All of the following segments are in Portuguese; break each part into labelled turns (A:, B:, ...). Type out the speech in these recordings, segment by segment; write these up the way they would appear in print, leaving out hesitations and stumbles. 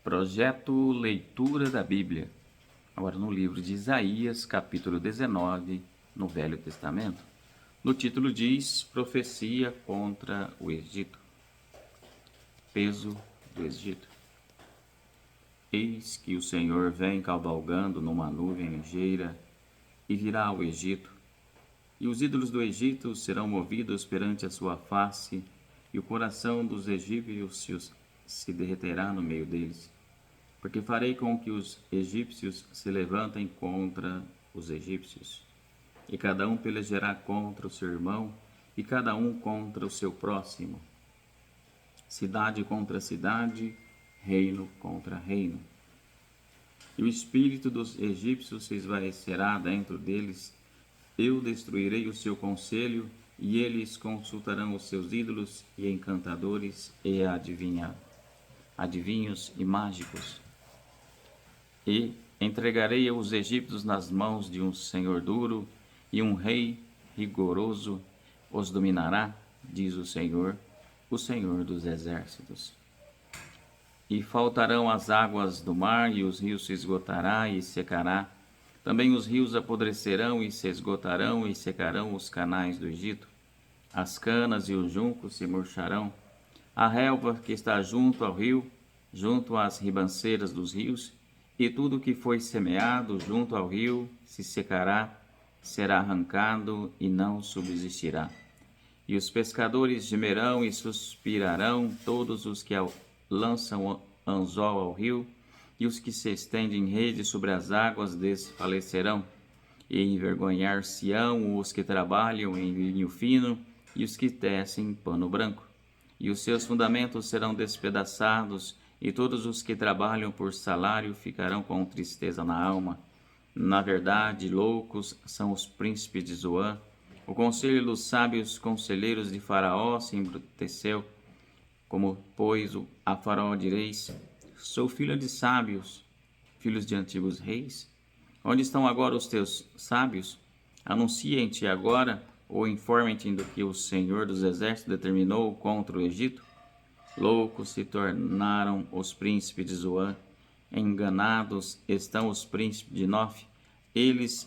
A: Projeto Leitura da Bíblia. Agora no livro de Isaías, capítulo 19, no Velho Testamento. No título diz Profecia contra o Egito. Peso do Egito. Eis que o Senhor vem cavalgando numa nuvem ligeira e virá ao Egito. E os ídolos do Egito serão movidos perante a sua face, e o coração dos egípcios se derreterá no meio deles. Porque farei com que os egípcios se levantem contra os egípcios, e cada um pelejará contra o seu irmão, e cada um contra o seu próximo. Cidade contra cidade, reino contra reino. E o espírito dos egípcios se esvaecerá dentro deles. Eu destruirei o seu conselho, e eles consultarão os seus ídolos e encantadores e adivinhos e mágicos. E entregarei os egípcios nas mãos de um senhor duro, e um rei rigoroso os dominará, diz o Senhor dos exércitos. E faltarão as águas do mar, e os rios se esgotará e secará. Também os rios apodrecerão e se esgotarão, e secarão os canais do Egito. As canas e os juncos se murcharão. A relva que está junto ao rio, junto às ribanceiras dos rios, e tudo que foi semeado junto ao rio se secará, será arrancado e não subsistirá. E os pescadores gemerão e suspirarão, todos os que lançam anzol ao rio, e os que se estendem rede sobre as águas desfalecerão. E envergonhar-se-ão os que trabalham em linho fino, e os que tecem pano branco. E os seus fundamentos serão despedaçados, e todos os que trabalham por salário ficarão com tristeza na alma. Na verdade, loucos são os príncipes de Zoan. O conselho dos sábios conselheiros de Faraó se embruteceu. Como, pois, a Faraó direis: sou filho de sábios, filhos de antigos reis? Onde estão agora os teus sábios? Anunciem-te agora, ou informem-te do que o Senhor dos exércitos determinou contra o Egito. Loucos se tornaram os príncipes de Zoan, enganados estão os príncipes de Nof. Eles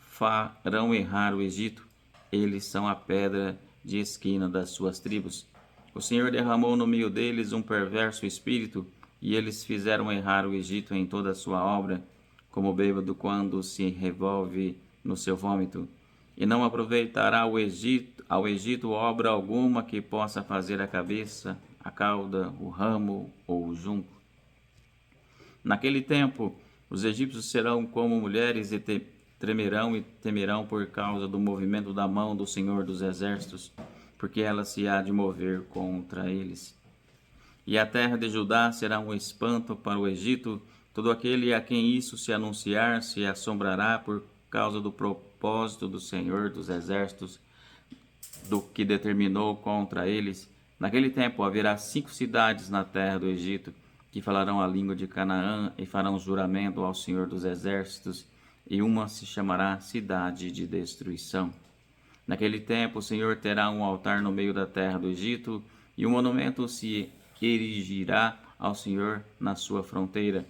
A: farão errar o Egito, eles são a pedra de esquina das suas tribos. O Senhor derramou no meio deles um perverso espírito, e eles fizeram errar o Egito em toda a sua obra, como bêbado quando se revolve no seu vômito. E não aproveitará ao Egito obra alguma que possa fazer a cabeça, a cauda, o ramo ou o junco. Naquele tempo, os egípcios serão como mulheres e tremerão e temerão por causa do movimento da mão do Senhor dos exércitos, porque ela se há de mover contra eles. E a terra de Judá será um espanto para o Egito. Todo aquele a quem isso se anunciar se assombrará por causa do propósito do Senhor dos exércitos, do que determinou contra eles. Naquele tempo haverá 5 cidades na terra do Egito, que falarão a língua de Canaã e farão juramento ao Senhor dos exércitos, e uma se chamará Cidade de Destruição. Naquele tempo o Senhor terá um altar no meio da terra do Egito, e um monumento se erigirá ao Senhor na sua fronteira,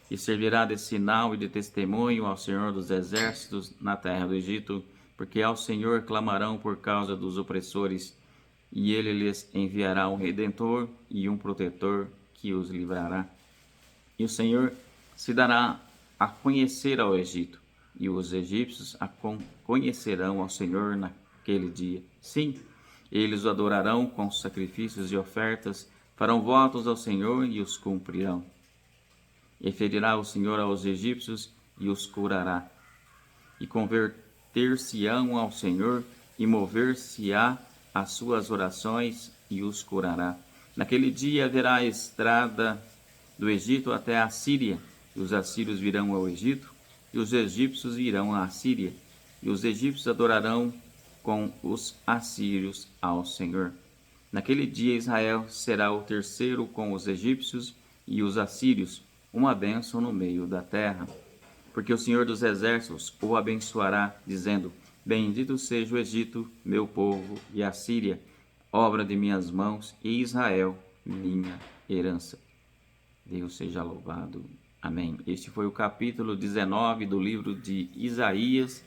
A: e servirá de sinal e de testemunho ao Senhor dos exércitos na terra do Egito, porque ao Senhor clamarão por causa dos opressores, e ele lhes enviará um redentor e um protetor que os livrará. E o Senhor se dará a conhecer ao Egito, e os egípcios conhecerão ao Senhor naquele dia. Sim, eles o adorarão com sacrifícios e ofertas, farão votos ao Senhor e os cumprirão. E ferirá o Senhor aos egípcios e os curará. E converter-se-ão ao Senhor e mover-se-á às suas orações e os curará. Naquele dia haverá a estrada do Egito até a Síria, e os assírios virão ao Egito, e os egípcios virão à Síria, e os egípcios adorarão com os assírios ao Senhor. Naquele dia Israel será o terceiro com os egípcios e os assírios, uma bênção no meio da terra. Porque o Senhor dos exércitos o abençoará, dizendo: bendito seja o Egito, meu povo, e a Síria, obra de minhas mãos, e Israel, minha herança. Deus seja louvado. Amém. Este foi o capítulo 19 do livro de Isaías,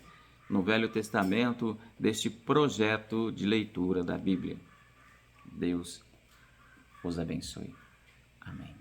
A: no Velho Testamento, deste projeto de leitura da Bíblia. Deus os abençoe. Amém.